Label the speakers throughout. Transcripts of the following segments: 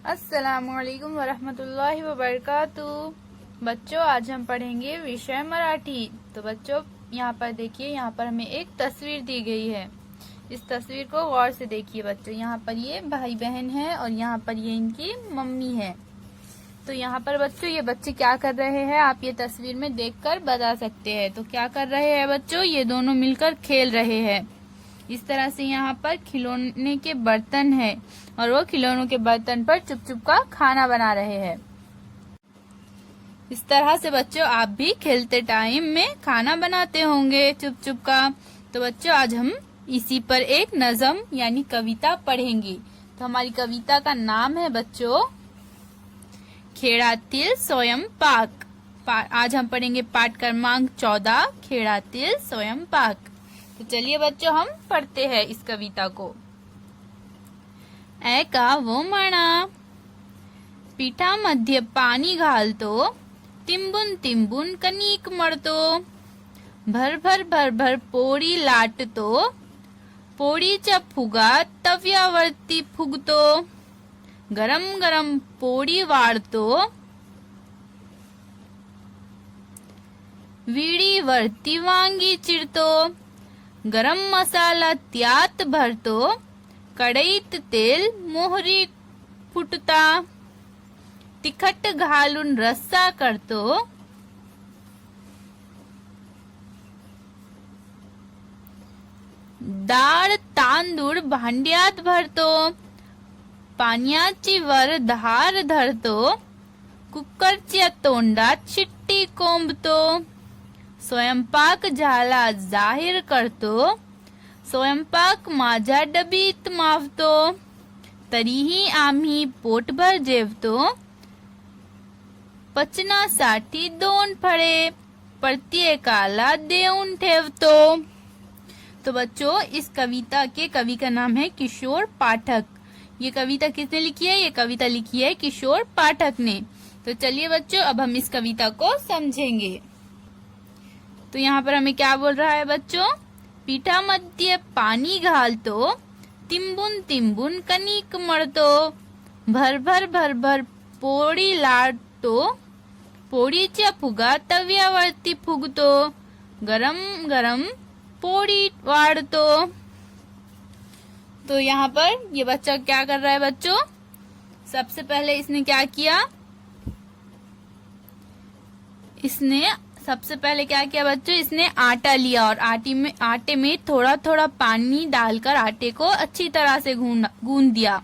Speaker 1: अस्सलामुअलैकुम वरहमतुल्लाहि वबरकातुह। बच्चों, आज हम पढ़ेंगे विषय मराठी। तो बच्चों, यहाँ पर देखिए, यहाँ पर हमें एक तस्वीर दी गई है। इस तस्वीर को गौर से देखिए बच्चों। यहाँ पर ये भाई बहन है और यहाँ पर ये इनकी मम्मी है। तो यहाँ पर बच्चों ये बच्चे क्या कर रहे हैं, आप ये तस्वीर में देखकर बता सकते हैं। तो क्या कर रहे हैं बच्चों, ये दोनों मिलकर खेल रहे हैं। इस तरह से यहाँ पर खिलौने के बर्तन है और वो खिलौनों के बर्तन पर चुप चुप का खाना बना रहे हैं। इस तरह से बच्चों आप भी खेलते टाइम में खाना बनाते होंगे चुप चुप का। तो बच्चों आज हम इसी पर एक नज़म यानी कविता पढ़ेंगे। तो हमारी कविता का नाम है बच्चों खेळातील स्वयंपाक। आज हम पढ़ेंगे पाठ क्रमांक 14 खेळातील स्वयंपाक। तो चलिए बच्चों हम पढ़ते हैं इस कविता को। ऐका वो म्हणा पिठामध्ये पाणी घालतो, तिंबून तिंबून कणिक मळतो, भर भर भर भर पोळी लाटतो, पोळीच्या फुगा तव्यावरती फुगतो, गरम गरम पोळी वाढतो, विडीवरती वांगी चिरतो, गरम मसाला त्यात भरतो, कढईत तेल मोहरी फुटता, तिखट घालून रस्सा करतो, डाळ तांदूळ भांड्यात भरतो, पाण्याची वर धार धरतो, कुकरच्या तोंडात शिट्टी कोंबतो, स्वयंपाक झाला जाहीर करतो, स्वयंपाक माझ्या डबीत मावतो, तरीही आम्ही पोटभर जेवतो, पचनासाठी 2 फळे प्रत्येकाला देऊन ठेवतो। तो बच्चों इस कविता के कवि का नाम है किशोर पाठक। ये कविता किसने लिखी है, ये कविता लिखी है किशोर पाठक ने। तो चलिए बच्चों अब हम इस कविता को समझेंगे। तो यहाँ पर हमें क्या बोल रहा है बच्चों, पिठामध्ये पाणी घालतो, तिंबून तिंबून कणिक मळतो, भर भर भर भर पोळी लाटतो, पोळीच्या फुगा तव्यावरती फुगतो, गरम गरम पोळी वाढतो। तो यहाँ पर ये बच्चा क्या कर रहा है बच्चों, सबसे पहले इसने क्या किया, सबसे पहले क्या किया बच्चों, इसने आटा लिया और आटे में थोड़ा थोड़ा पानी डालकर आटे को अच्छी तरह से गूंद दिया।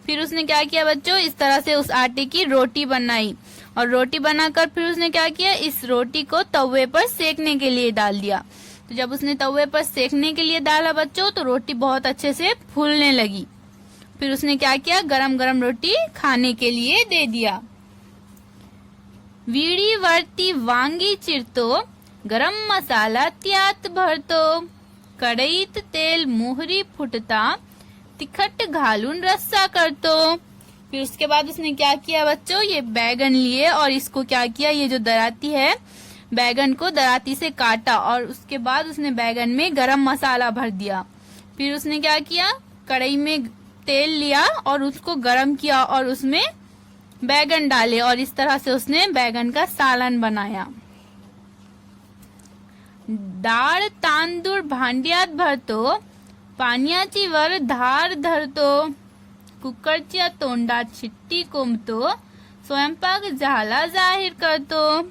Speaker 1: फिर उसने क्या किया बच्चों, इस तरह से उस आटे की रोटी बनाई और रोटी बनाकर फिर उसने क्या किया, इस रोटी को तवे पर सेकने के लिए डाल दिया। तो जब उसने तवे पर सेकने के लिए डाला बच्चों तो रोटी बहुत अच्छे से फूलने लगी। फिर उसने क्या किया, गरम गरम रोटी खाने के लिए दे दिया। विडीवरती वांगी चिरतो, गरम मसाला त्यात भरतो, कढईत तेल मोहरी फुटता, तिखट घालून रस्सा करतो। फिर उसके बाद उसने क्या किया बच्चों, ये बैगन लिए और इसको क्या किया, ये जो दराती है बैगन को दराती से काटा और उसके बाद उसने बैगन में गरम मसाला भर दिया। फिर उसने क्या किया, कढ़ाई में तेल लिया और उसको गरम किया और उसमें बैगन डाले और इस तरह से उसने बैगन का सालन बनाया। डाळ तांदूळ भांड्यात भरतो, पाण्याची वर धार धरतो, कुकरच्या तोंडात शिट्टी कोंबतो, स्वयंपाक झाला जाहीर करतो।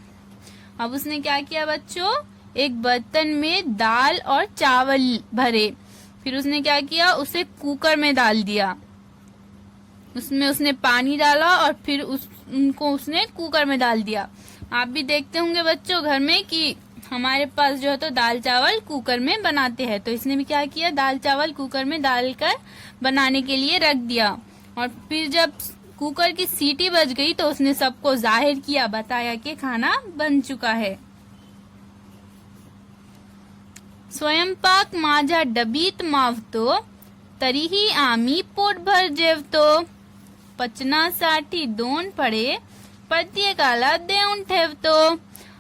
Speaker 1: अब उसने क्या किया बच्चों, एक बर्तन में दाल और चावल भरे, फिर उसने क्या किया, उसे कुकर में डाल दिया, उसमें उसने पानी डाला और फिर उनको उसने कुकर में डाल दिया। आप भी देखते होंगे बच्चों घर में कि हमारे पास जो है तो दाल चावल कुकर में बनाते हैं। तो इसने भी क्या किया, दाल चावल कुकर में डालकर बनाने के लिए रख दिया और फिर जब कुकर की सीटी बज गई तो उसने सबको जाहिर किया, बताया कि खाना बन चुका है। स्वयंपाक माझ्या डबीत मावतो, तरीही आम्ही पोटभर जेवतो, पचनासाठी 2 फळे प्रत्येकाला देऊन ठेवतो।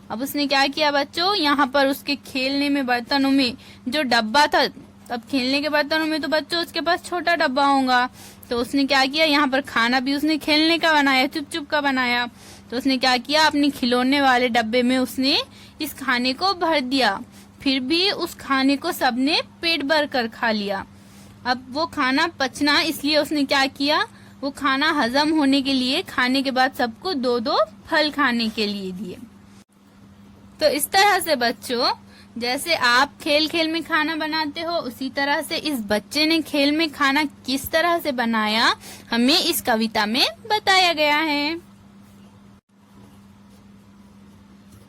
Speaker 1: अब उसने क्या किया बच्चों, यहाँ पर उसके खेलने में बर्तनों में जो डब्बा था, अब खेलने के बर्तनों में तो बच्चों उसके पास छोटा डब्बा होगा, तो उसने क्या किया, यहाँ पर खाना भी उसने खेलने का बनाया, चुप चुप का बनाया। तो उसने क्या किया, अपनी खिलौने वाले डब्बे में उसने इस खाने को भर दिया। फिर भी उस खाने को सबने पेट भर कर खा लिया। अब वो खाना पचना, इसलिए उसने क्या किया, वो खाना हजम होने के लिए खाने के बाद सबको 2-2 फल खाने के लिए दिए। तो इस तरह से बच्चों, जैसे आप खेल खेल में खाना बनाते हो, उसी तरह से इस बच्चे ने खेल में खाना किस तरह से बनाया, हमें इस कविता में बताया गया है।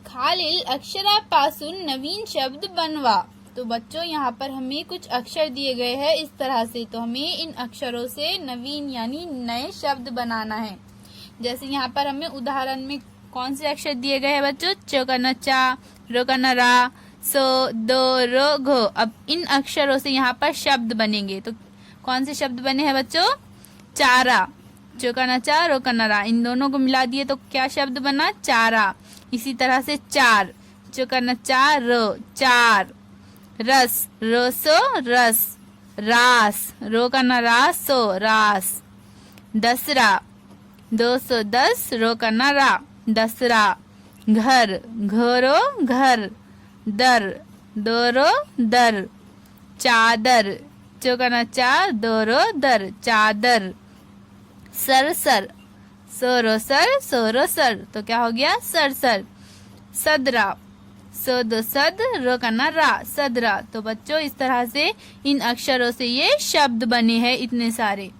Speaker 1: खालील अक्षरापासून नवीन शब्द बनवा। तो बच्चों, यहाँ पर हमें कुछ अक्षर दिए गए हैं इस तरह से, तो हमें इन अक्षरों से नवीन यानी नए शब्द बनाना है। जैसे यहाँ पर हमें उदाहरण में कौन से अक्षर दिए गए हैं बच्चों, च का न चा, रो का न रा, सो दो रो घो। अब इन अक्षरों से यहाँ पर शब्द बनेंगे। तो कौन से शब्द बने हैं बच्चों, चारा, च का न चा, रो का न रा, इन दोनों को मिला दिए तो क्या शब्द बना, चारा। इसी तरह से चार, च का न चा, रो, चार। रस, रो सो रस, रास, रो का न रा, सो रास। दसरा, 210, रो का न रा, दसरा। घर, घरो घर, दर, दोरो दर। चादर, चौकना चा, दोरो दर, चादर। सरसर, सोरो सर, सोरो सर, तो क्या हो गया, सरसर। सदरा, सद सद, रो का न रा, सदरा। तो बच्चों, इस तरह से इन अक्षरों से ये शब्द बने हैं इतने सारे।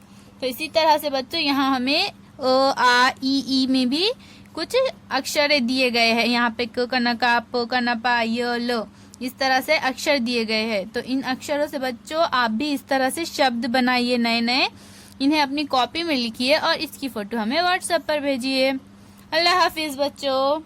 Speaker 1: तो इसी तरह से बच्चों, यहाँ हमें ओ आ ई में भी कुछ अक्षर दिए गए हैं। यहाँ पे क का न का, प का न पा, य लो, इस तरह से अक्षर दिए गए हैं। तो इन अक्षरों से बच्चों आप भी इस तरह से शब्द बनाइए नए नए, इन्हें अपनी कॉपी में लिखिए और इसकी फोटो हमें व्हाट्सएप पर भेजिए। अल्लाह हाफिज बच्चों।